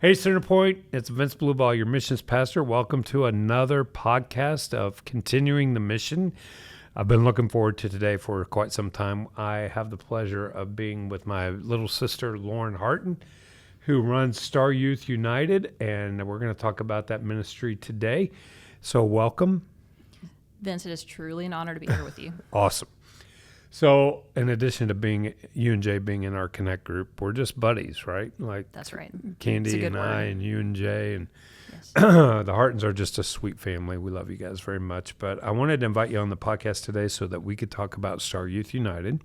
Hey, Centerpoint, it's Vince Blueball, your missions pastor. Welcome to another podcast of Continuing the Mission. I've been looking forward to today for quite some time. I have the pleasure of being with my little sister, Lauren Hartin, who runs Star Youth United, and we're going to talk about that ministry today. So welcome. Vince, it is truly an honor to be here with you. Awesome. So in addition to being you and Jay being in our Connect group, we're just buddies, right? Like That's right. Candy and I and you and Jay and Yes. the Hartins are just a sweet family. We love you guys very much. But I wanted to invite you on the podcast today so that we could talk about Star Youth United.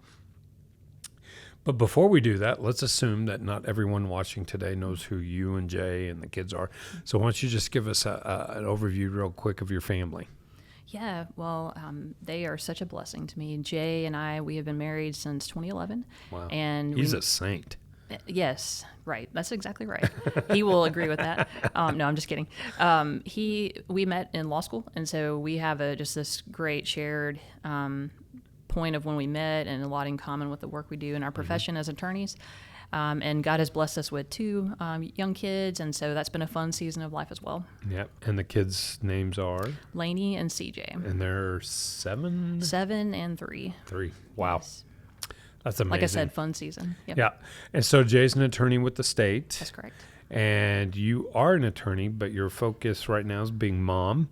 But before we do that, let's assume that not everyone watching today knows who you and Jay and the kids are. So why don't you just give us an overview real quick of your family? Yeah, well, they are such a blessing to me. Jay and I, we have been married since 2011. Wow. And He's a saint. Yes, right. That's exactly right. He will agree with that. No, I'm just kidding. We met in law school, and so we have just this great shared point of when we met and a lot in common with the work we do in our profession as attorneys. And God has blessed us with two young kids, and so that's been a fun season of life as well. Yep. And the kids' names are? Lainey and CJ. And they're 7? 7 and 3. 3. Wow. Yes. That's amazing. Like I said, fun season. Yep. Yeah. And so Jay's an attorney with the state. That's correct. And you are an attorney, but your focus right now is being mom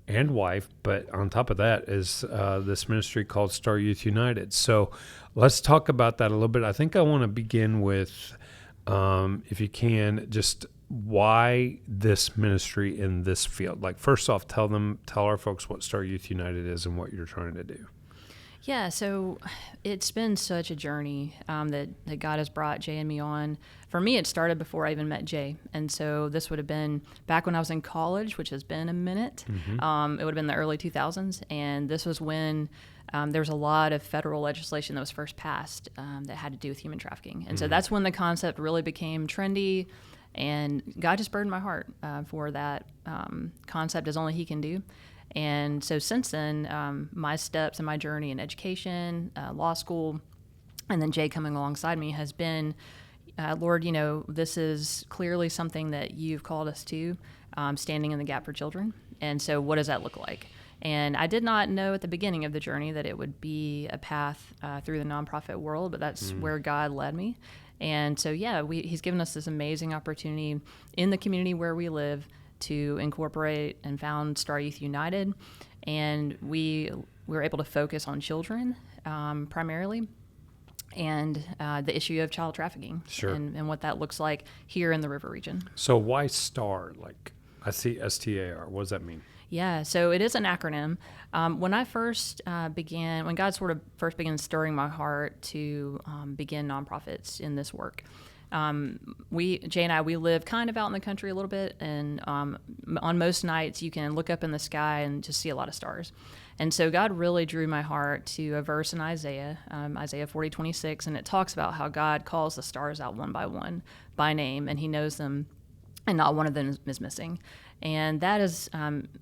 and wife. But on top of that is this ministry called Star Youth United. So let's talk about that a little bit. I think I want to begin with, if you can, just why this ministry in this field. Like, first off, tell our folks what Star Youth United is and what you're trying to do. Yeah, so it's been such a journey that God has brought Jay and me on. For me, it started before I even met Jay. And so this would have been back when I was in college, which has been a minute. Mm-hmm. It would have been the early 2000s. And this was when there was a lot of federal legislation that was first passed that had to do with human trafficking. And so that's when the concept really became trendy. And God just burdened my heart for that concept as only He can do. And so since then, my steps and my journey in education, law school, and then Jay coming alongside me has been, Lord, this is clearly something that you've called us to, standing in the gap for children. And so what does that look like? And I did not know at the beginning of the journey that it would be a path through the nonprofit world, but that's where God led me. And so, He's given us this amazing opportunity in the community where we live to incorporate and found Star Youth United, and we were able to focus on children primarily, and the issue of child trafficking, Sure. and what that looks like here in the River region. So why STAR? Like, I see STAR. What does that mean? Yeah, so it is an acronym. When I first when God sort of first began stirring my heart to begin nonprofits in this work, Jay and I, we live kind of out in the country a little bit, and on most nights you can look up in the sky and just see a lot of stars. And so God really drew my heart to a verse in Isaiah 40:26, and it talks about how God calls the stars out one by one by name, and He knows them, and not one of them is missing. And that is,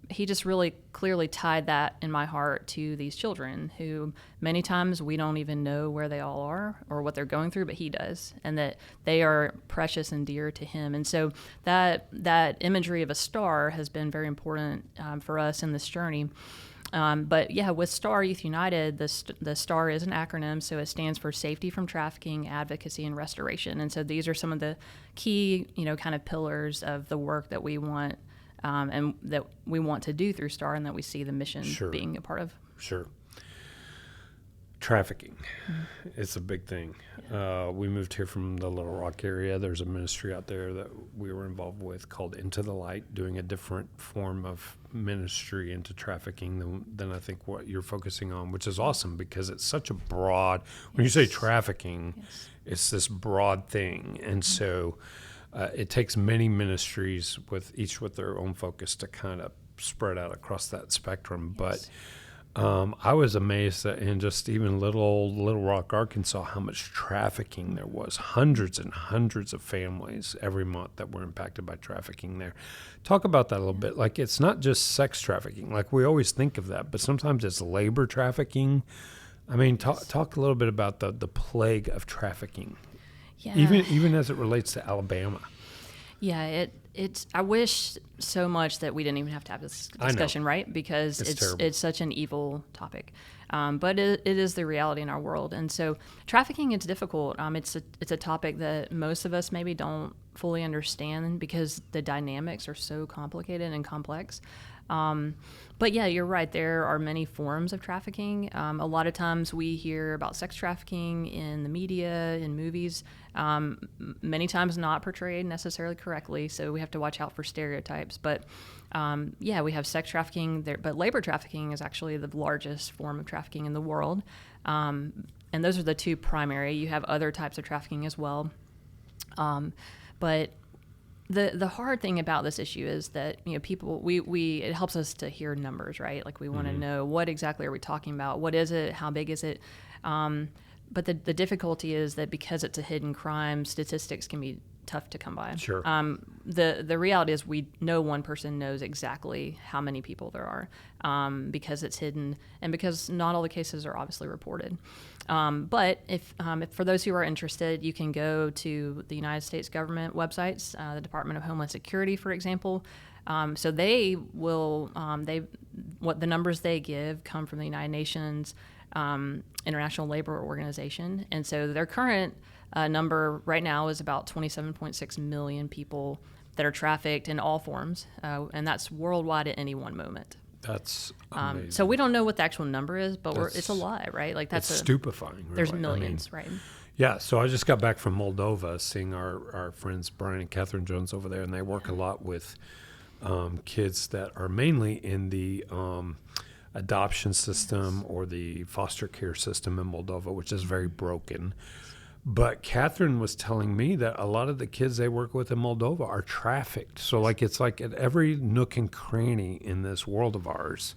He just really clearly tied that in my heart to these children who many times we don't even know where they all are or what they're going through, but He does, and that they are precious and dear to Him. And so that imagery of a star has been very important for us in this journey. But with Star Youth United, the STAR is an acronym, so it stands for Safety from Trafficking, Advocacy, and Restoration. And so these are some of the key, kind of pillars of the work that we want and that we want to do through STAR, and that we see the mission being a part of. Sure. Trafficking. It's a big thing. Yeah. We moved here from the Little Rock area. There's a ministry out there that we were involved with called Into the Light, doing a different form of ministry into trafficking than I think what you're focusing on, which is awesome because it's such a broad, when you say trafficking, it's this broad thing. And so it takes many ministries each with their own focus to kind of spread out across that spectrum. But I was amazed that in just even Little Rock, Arkansas, how much trafficking there was. Hundreds and hundreds of families every month that were impacted by trafficking there. Talk about that a little bit. Like, it's not just sex trafficking. Like, we always think of that, but sometimes it's labor trafficking. I mean, talk a little bit about the plague of trafficking, even as it relates to Alabama. Yeah, it's. I wish so much that we didn't even have to have this I know. discussion, right? Because It's it's terrible. it's such an evil topic, but it is the reality in our world. And so trafficking is difficult. It's a topic that most of us maybe don't fully understand because the dynamics are so complicated and complex. But yeah, you're right. There are many forms of trafficking. A lot of times we hear about sex trafficking in the media, in movies, many times not portrayed necessarily correctly. So we have to watch out for stereotypes. But yeah, we have sex trafficking there, but labor trafficking is actually the largest form of trafficking in the world. And those are the two primary. You have other types of trafficking as well. But the hard thing about this issue is that people we it helps us to hear numbers, right? Like we want to know what exactly are we talking about, what is it, how big is it, but the difficulty is that because it's a hidden crime, statistics can be tough to come by. Sure. The reality is no one person knows exactly how many people there are, because it's hidden and because not all the cases are obviously reported. But if for those who are interested, you can go to the United States government websites, the Department of Homeland Security, for example. So they will, what the numbers they give come from the United Nations International Labor Organization. And so their current number right now is about 27.6 million people that are trafficked in all forms. And that's worldwide at any one moment. That's amazing. So we don't know what the actual number is, but it's a lot, right? Like It's stupefying. Really. There's millions, right? Yeah, so I just got back from Moldova, seeing our friends Brian and Catherine Jones over there, and they work a lot with kids that are mainly in the adoption system or the foster care system in Moldova, which is very broken. But Catherine was telling me that a lot of the kids they work with in Moldova are trafficked. So it's like at every nook and cranny in this world of ours,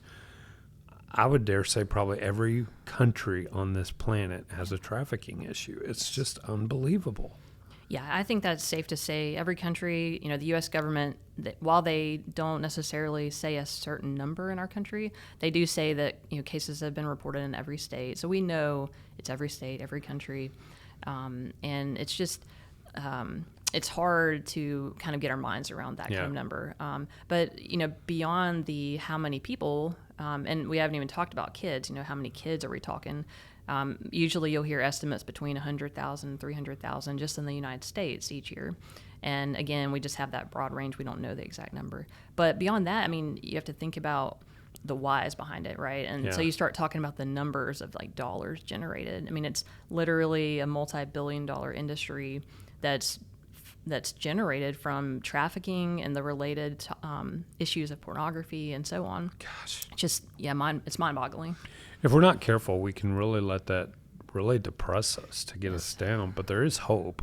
I would dare say probably every country on this planet has a trafficking issue. It's just unbelievable. Yeah, I think that's safe to say. Every country, the U.S. government, while they don't necessarily say a certain number in our country, they do say that cases have been reported in every state. So we know it's every state, every country. And it's just, it's hard to kind of get our minds around that kind of number. But, beyond the how many people, and we haven't even talked about kids, how many kids are we talking? Usually you'll hear estimates between 100,000, 300,000 just in the United States each year. And again, we just have that broad range. We don't know the exact number. But beyond that, you have to think about the whys behind it, right? And so you start talking about the numbers of like dollars generated. It's literally a multi-billion-dollar industry that's generated from trafficking and the related issues of pornography and so on. Gosh, it's mind-boggling. If we're not careful, we can really let that really depress us to get us down. But there is hope.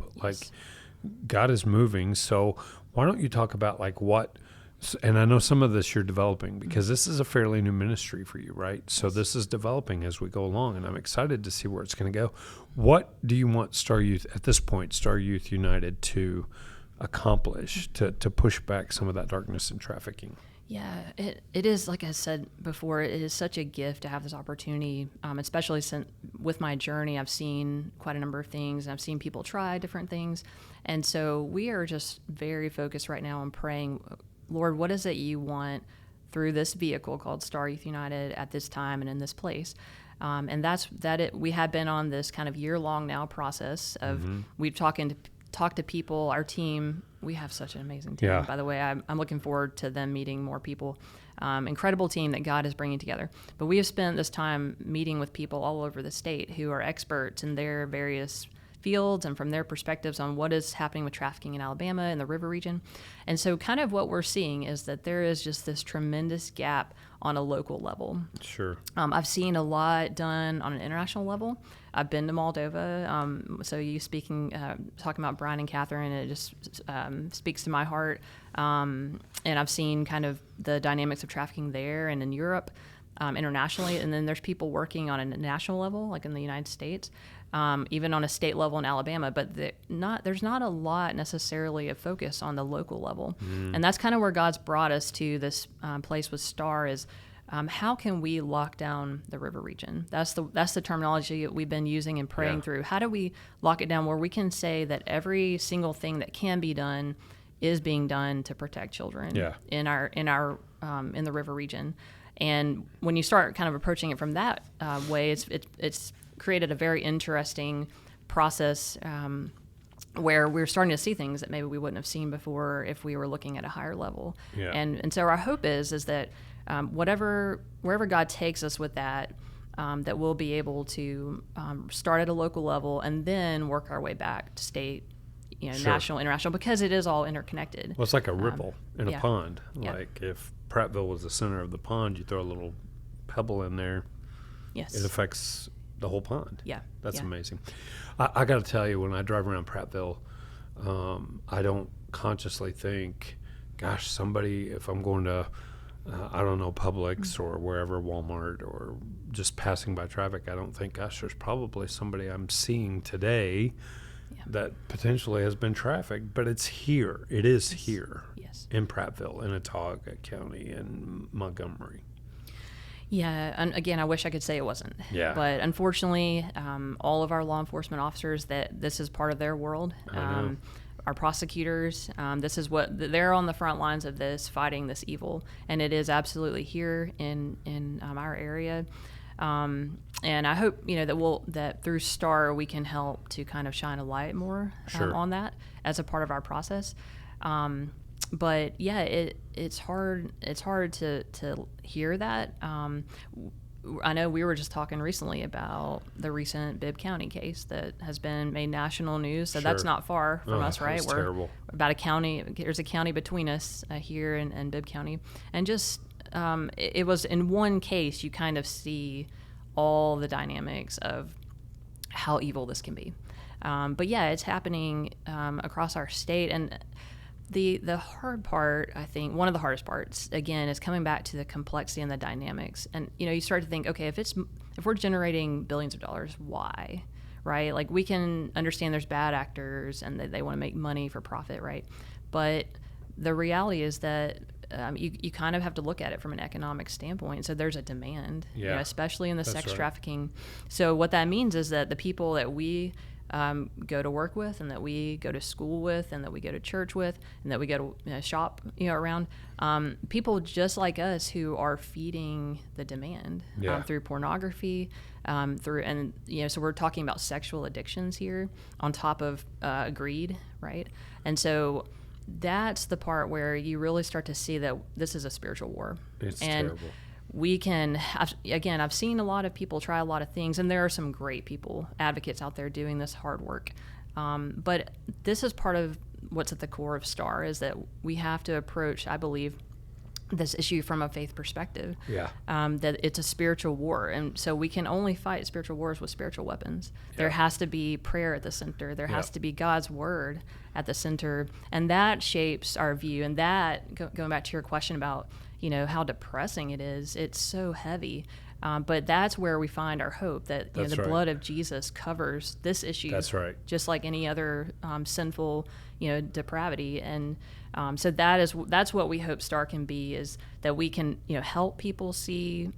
God is moving. So why don't you talk about what? And I know some of this you're developing because this is a fairly new ministry for you, right? So this is developing as we go along, and I'm excited to see where it's going to go. What do you want Star Youth, at this point, Star Youth United to accomplish to push back some of that darkness and trafficking? Yeah, it is, like I said before, it is such a gift to have this opportunity, especially since with my journey, I've seen quite a number of things, and I've seen people try different things. And so we are just very focused right now on praying, Lord, what is it you want through this vehicle called Star Youth United at this time and in this place? And we have been on this kind of year-long now process of we've talked to people, our team. We have such an amazing team, by the way. I'm looking forward to them meeting more people. Incredible team that God is bringing together. But we have spent this time meeting with people all over the state who are experts in their various fields and from their perspectives on what is happening with trafficking in Alabama and the river region. And so kind of what we're seeing is that there is just this tremendous gap on a local level. Sure. I've seen a lot done on an international level. I've been to Moldova. So you talking about Brian and Catherine, it just speaks to my heart. And I've seen kind of the dynamics of trafficking there and in Europe, internationally. And then there's people working on a national level, like in the United States. Even on a state level in Alabama, but there's not a lot necessarily of focus on the local level. And that's kind of where God's brought us to this place with Star is how can we lock down the river region? That's the terminology that we've been using and praying through. How do we lock it down where we can say that every single thing that can be done is being done to protect children Yeah. in in the river region. And when you start kind of approaching it from that way, it's created a very interesting process where we're starting to see things that maybe we wouldn't have seen before if we were looking at a higher level. Yeah. And so our hope is that wherever God takes us with that, that we'll be able to start at a local level and then work our way back to state, Sure. national, international, because it is all interconnected. Well, it's like a ripple in yeah. a pond. Yeah. Like if Prattville was the center of the pond, you throw a little pebble in there, Yes. it affects the whole pond. Yeah. That's Yeah. amazing. I got to tell you, when I drive around Prattville, I don't consciously think, gosh, somebody, if I'm going to, I don't know, Publix or wherever, Walmart, or just passing by traffic, I don't think, gosh, there's probably somebody I'm seeing today that potentially has been trafficked, but it's here. It is here Yes. in Prattville, in Autauga County, and Montgomery. Yeah, and again, I wish I could say it wasn't. Yeah. But unfortunately, all of our law enforcement officers, that this is part of their world. I know. Our prosecutors, this is what they're on the front lines of this, fighting this evil, and it is absolutely here in our area. And I hope that through STAR we can help to kind of shine a light more Sure. on that as a part of our process. But yeah, it's hard to hear that. I know we were just talking recently about the recent Bibb County case that has been made national news. So that's Sure. not far from us, right? It's terrible. About a county. There's a county between us here in Bibb County, and just it was in one case you kind of see all the dynamics of how evil this can be. But yeah, it's happening across our state, and the hard part, I think, one of the hardest parts, again, is coming back to the complexity and the dynamics. And you start to think, okay, if we're generating billions of dollars, why, right? Like, we can understand there's bad actors and they want to make money for profit, right? But the reality is that you kind of have to look at it from an economic standpoint. So there's a demand, Yeah. especially in the That's sex right. trafficking. So what that means is that the people that we go to work with, and that we go to school with, and that we go to church with, and that we go to shop around, people just like us who are feeding the demand Yeah. through pornography, so we're talking about sexual addictions here on top of greed, right? And so that's the part where you really start to see that this is a spiritual war. It's and terrible. I've seen a lot of people try a lot of things, and there are some great people, advocates out there doing this hard work. But this is part of what's at the core of STAR, is that we have to approach, I believe, this issue from a faith perspective. Yeah. That it's a spiritual war, and so we can only fight spiritual wars with spiritual weapons. There has to be prayer at the center. There has to be God's word at the center, and that shapes our view. And that, going back to your question about how depressing it is, it's so heavy. But that's where we find our hope, that the That's right. blood of Jesus covers this issue. That's right. Just like any other sinful, depravity. And so that's what we hope STAR can be, is that we can help people see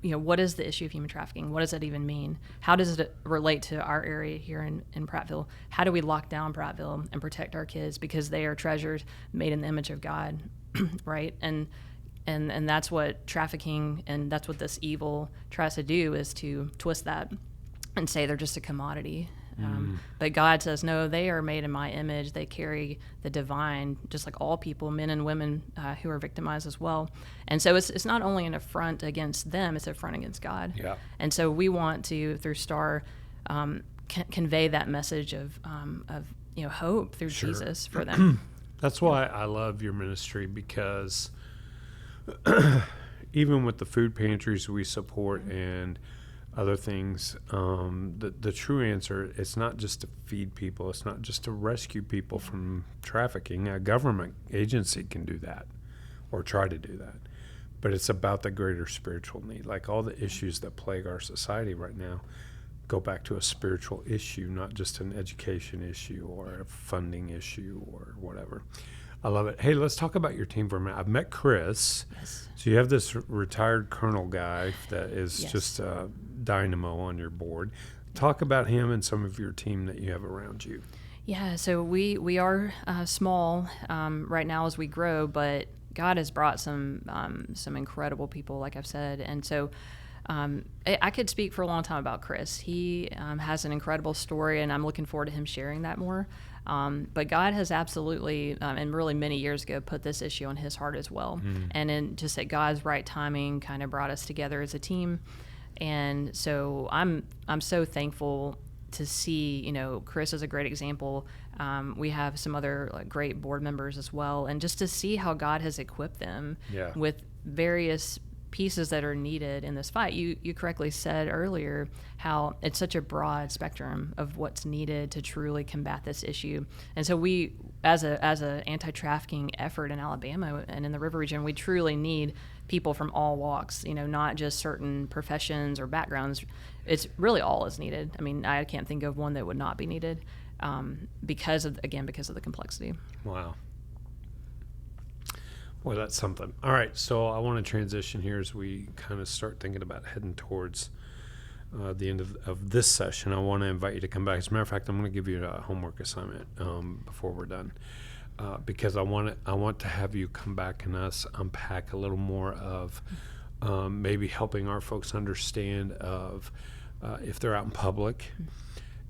what is the issue of human trafficking? What does that even mean? How does it relate to our area here in Prattville? How do we lock down Prattville and protect our kids, because they are treasures made in the image of God, right? And that's what trafficking, and that's what this evil tries to do, is to twist that and say they're just a commodity. But God says, no, they are made in my image. They carry the divine, just like all people, men and women who are victimized as well. And so it's not only an affront against them, it's an affront against God. Yeah. And so we want to, through STAR, convey that message of hope through Sure. Jesus for them. That's why I love your ministry, because even with the food pantries we support and other things, the true answer, it's not just to feed people, it's not just to rescue people from trafficking. A government agency can do that or try to do that, but it's about the greater spiritual need. Like, all the issues that plague our society right now go back to a spiritual issue, not just an education issue or a funding issue or whatever. I love it. Hey, let's talk about your team for a minute. I've met Chris. Yes. So you have this retired colonel guy that is Yes. just dynamo on your board. Talk about him and some of your team that you have around you. Yeah, so we are small right now as we grow, but God has brought some incredible people, like I've said, and so I could speak for a long time about Chris. He has an incredible story, and I'm looking forward to him sharing that more. But God has absolutely, and really many years ago, put this issue on his heart as well, and in just at God's right timing, kind of brought us together as a team. And so I'm so thankful to see, Chris is a great example. We have some other great board members as well, and just to see how God has equipped them with various pieces that are needed in this fight. You correctly said earlier how it's such a broad spectrum of what's needed to truly combat this issue. And so we, as a anti-trafficking effort in Alabama and in the river region, we truly need people from all walks, not just certain professions or backgrounds. It's really all is needed. I mean, I can't think of one that would not be needed because of the complexity. Wow. Well, that's something. All right, so I want to transition here as we kind of start thinking about heading towards the end of this session. I want to invite you to come back. As a matter of fact, I'm going to give you a homework assignment before we're done, because I want to have you come back and us unpack a little more of maybe helping our folks understand of if they're out in public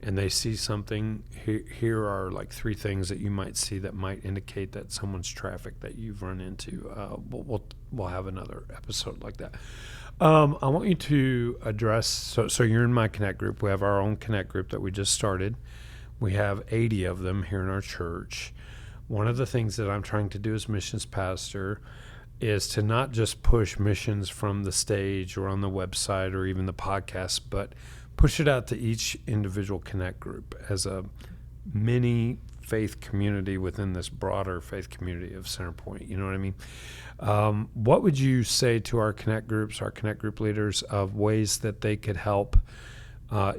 and they see something, here are like 3 things that you might see that might indicate that someone's trafficked that you've run into. We'll have another episode like that. I want you to address, so you're in my Connect group. We have our own Connect group that we just started. We have 80 of them here in our church. One of the things that I'm trying to do as missions pastor is to not just push missions from the stage or on the website or even the podcast, but push it out to each individual Connect group as a mini faith community within this broader faith community of Centerpoint. You know what I mean? What would you say to our Connect groups, our Connect group leaders, of ways that they could help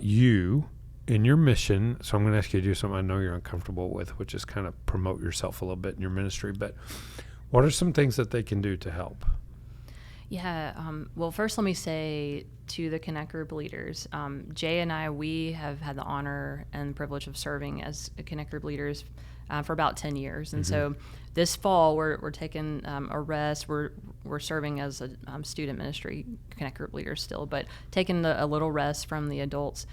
you in your mission? So I'm going to ask you to do something I know you're uncomfortable with, which is kind of promote yourself a little bit in your ministry. But what are some things that they can do to help? Yeah. Well, first, let me say to the Connect Group leaders, Jay and I, we have had the honor and privilege of serving as Connect Group leaders for about 10 years. And so this fall, we're taking a rest. We're serving as a student ministry Connect Group leaders still, but taking a little rest from the adults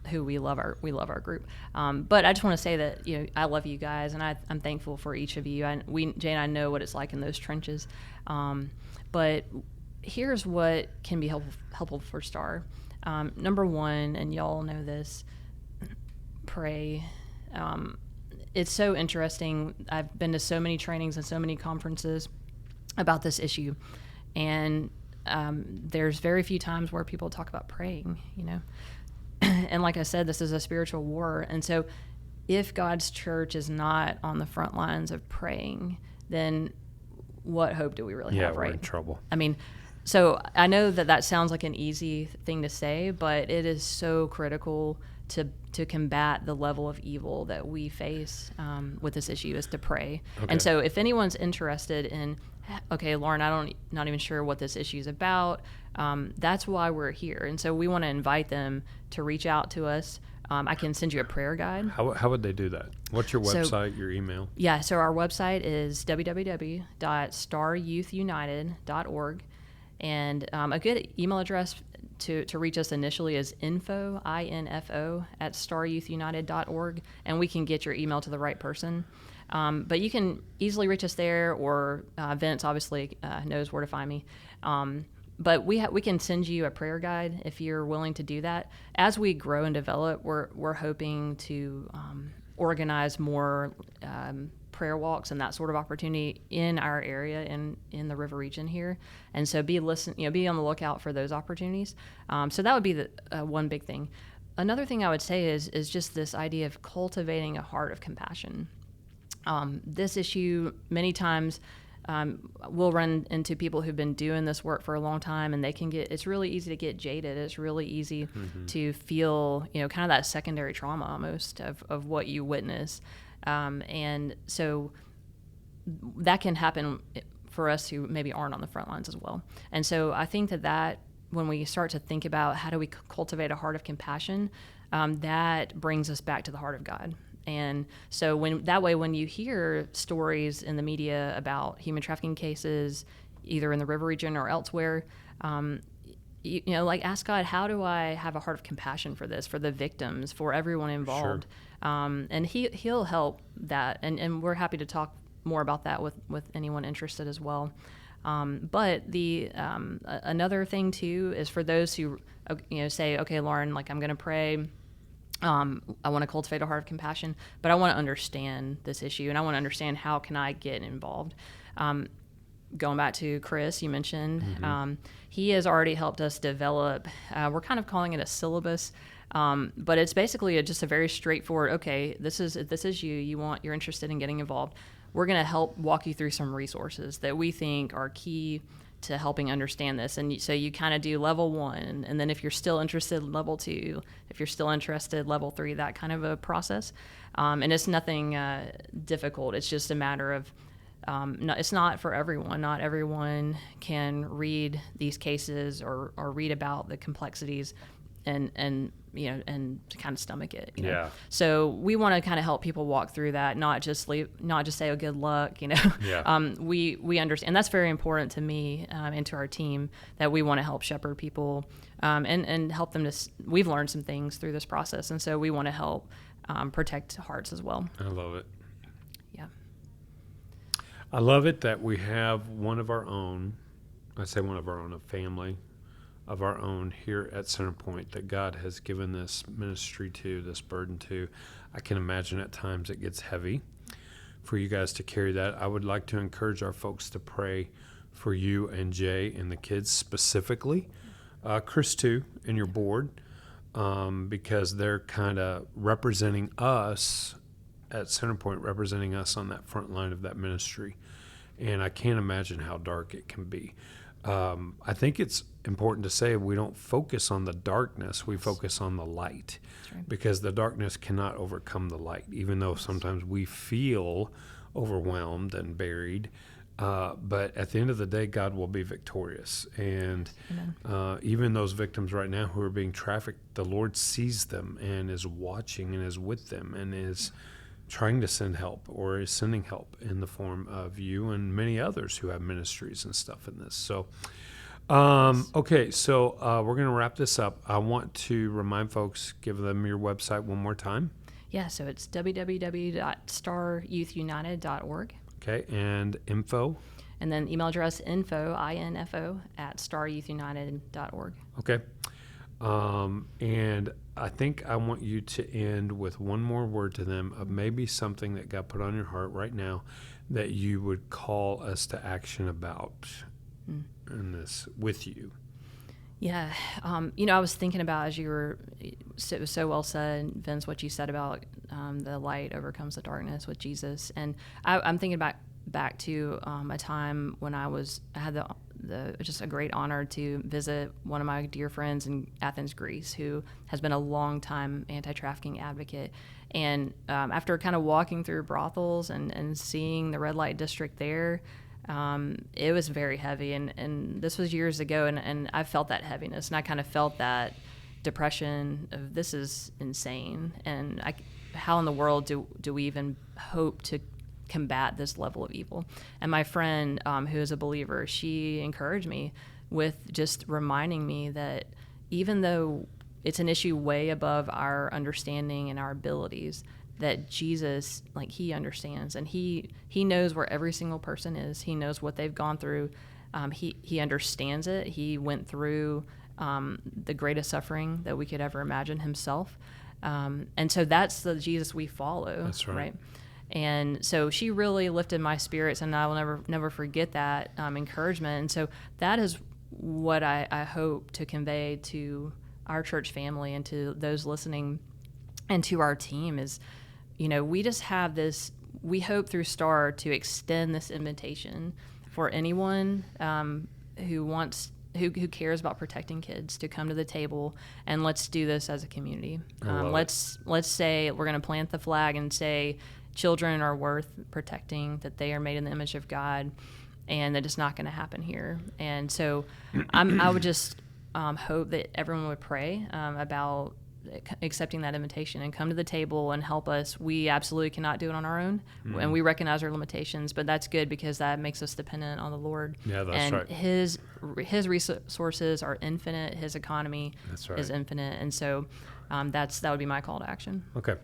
who we love our group. But I just want to say that, I love you guys, and I'm thankful for each of you. Jay and I know what it's like in those trenches. But here's what can be helpful for STAR. Number one, and y'all know this, pray. It's so interesting. I've been to so many trainings and so many conferences about this issue, and there's very few times where people talk about praying, And like I said, this is a spiritual war. And so if God's church is not on the front lines of praying, then what hope do we really have, right? We're in trouble. I mean, so I know that sounds like an easy thing to say, but it is so critical to combat the level of evil that we face with this issue, is to pray. Okay. And so if anyone's interested in, okay, Lauren, not even sure what this issue is about, that's why we're here. And so we want to invite them to reach out to us. I can send you a prayer guide. How would they do that? What's your website, your email? Yeah, so our website is www.staryouthunited.org. And a good email address to reach us initially is info, at staryouthunited.org, and we can get your email to the right person. But you can easily reach us there, or Vince obviously knows where to find me. But we can send you a prayer guide if you're willing to do that. As we grow and develop, we're hoping to organize more prayer walks and that sort of opportunity in our area in the river region here. And so be on the lookout for those opportunities. So that would be the one big thing. Another thing I would say is just this idea of cultivating a heart of compassion. This issue, many times, we'll run into people who've been doing this work for a long time, and it's really easy to get jaded. It's really easy to feel, kind of that secondary trauma almost of what you witness. And so that can happen for us who maybe aren't on the front lines as well. And so I think that when we start to think about how do we cultivate a heart of compassion, that brings us back to the heart of God. And so when you hear stories in the media about human trafficking cases, either in the river region or elsewhere, like ask God, how do I have a heart of compassion for this, for the victims, for everyone involved? And he'll help that. And we're happy to talk more about that with anyone interested as well. But another thing too is for those who, say, okay, Lauren, like I'm going to pray. I want to cultivate a heart of compassion, but I want to understand this issue, and I want to understand how can I get involved. Going back to Chris, you mentioned, he has already helped us develop, we're kind of calling it a syllabus, but it's basically just a very straightforward, okay, this is you're interested in getting involved. We're going to help walk you through some resources that we think are key to helping understand this. And so you kind of do level 1, and then if you're still interested, level 2, if you're still interested, level 3, that kind of a process. And it's nothing difficult. It's just a matter of, it's not for everyone. Not everyone can read these cases or read about the complexities and to kind of stomach it. Yeah. So we want to kind of help people walk through that, not just say, oh, good luck. Yeah. We understand, and that's very important to me and to our team, that we want to help shepherd people and help them we've learned some things through this process, and so we want to help protect hearts as well. I love it. Yeah. I love it that we have one of our own, I say one of our own, a family of our own here at Centerpoint that God has given this ministry to, this burden to. I can imagine at times it gets heavy for you guys to carry that. I would like to encourage our folks to pray for you and Jay and the kids specifically, Chris too, and your board, because they're kind of representing us at Centerpoint, representing us on that front line of that ministry. And I can't imagine how dark it can be. I think it's important to say we don't focus on the darkness, we focus on the light. That's right. Because the darkness cannot overcome the light, even though sometimes we feel overwhelmed and buried. But at the end of the day, God will be victorious. And even those victims right now who are being trafficked, the Lord sees them and is watching and is with them and is trying to send help, or is sending help in the form of you and many others who have ministries and stuff in this. So, okay, so we're going to wrap this up. I want to remind folks, give them your website one more time. Yeah, so it's www.staryouthunited.org. Okay, and info? And then email address info @staryouthunited.org. Okay. And I think I want you to end with one more word to them of maybe something that God put on your heart right now that you would call us to action about in this with you. Yeah. I was thinking about, as you were, it was so well said, Vince, what you said about the light overcomes the darkness with Jesus. And I'm thinking back to a time when I had the just a great honor to visit one of my dear friends in Athens, Greece, who has been a long time anti-trafficking advocate. And after kind of walking through brothels and seeing the red light district there, it was very heavy. And this was years ago, and I felt that heaviness, and I kind of felt that depression of, this is insane. And how in the world do we even hope to combat this level of evil? And my friend, who is a believer, she encouraged me with just reminding me that even though it's an issue way above our understanding and our abilities, that Jesus, like, he understands, and he knows where every single person is. He knows what they've gone through. He understands it. He went through the greatest suffering that we could ever imagine himself. And so that's the Jesus we follow. That's right. And so she really lifted my spirits, and I will never forget that encouragement. And so that is what I hope to convey to our church family and to those listening and to our team is, we just have this, we hope through STAR to extend this invitation for anyone who cares about protecting kids to come to the table, and let's do this as a community. Let's say we're going to plant the flag and say, children are worth protecting, that they are made in the image of God, and that it's not going to happen here. And so I would just hope that everyone would pray about accepting that invitation and come to the table and help us. We absolutely cannot do it on our own, and we recognize our limitations, but that's good because that makes us dependent on the Lord. Yeah, that's and right. His resources are infinite. His economy is infinite, and so that would be my call to action. Okay.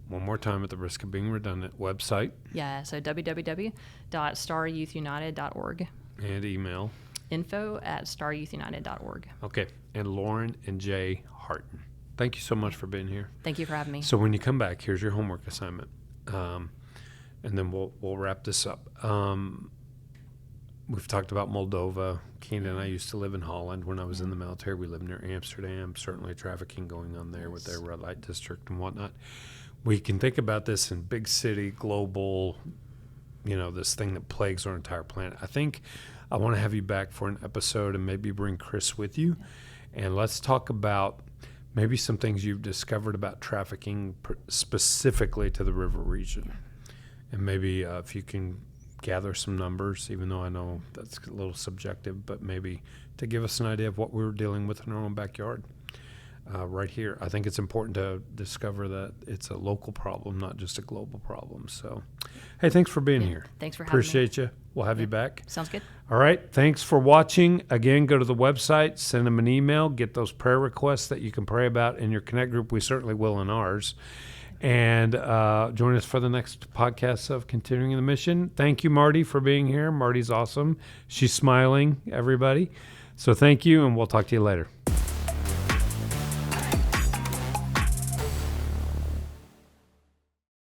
One more time at the risk of being redundant. Website. Yeah, so www.staryouthunited.org. And email. info@staryouthunited.org. Okay. And Lauren and Jay Hartin. Thank you so much for being here. Thank you for having me. So when you come back, here's your homework assignment. And then we'll wrap this up. We've talked about Moldova. Keena and I used to live in Holland when I was in the military. We lived near Amsterdam. Certainly trafficking going on there with their red light district and whatnot. We can think about this in big city, global, this thing that plagues our entire planet. I think I want to have you back for an episode and maybe bring Chris with you. And let's talk about maybe some things you've discovered about trafficking specifically to the river region. And maybe if you can gather some numbers, even though I know that's a little subjective, but maybe to give us an idea of what we're dealing with in our own backyard. Right here, I think it's important to discover that it's a local problem, not just a global problem. So, hey, thanks for being here. Thanks for having Appreciate you. We'll have you back. Sounds good. All right. Thanks for watching. Again, go to the website, send them an email, get those prayer requests that you can pray about in your Connect group. We certainly will in ours. And join us for the next podcast of Continuing the Mission. Thank you, Marty, for being here. Marty's awesome. She's smiling, everybody. So thank you, and we'll talk to you later.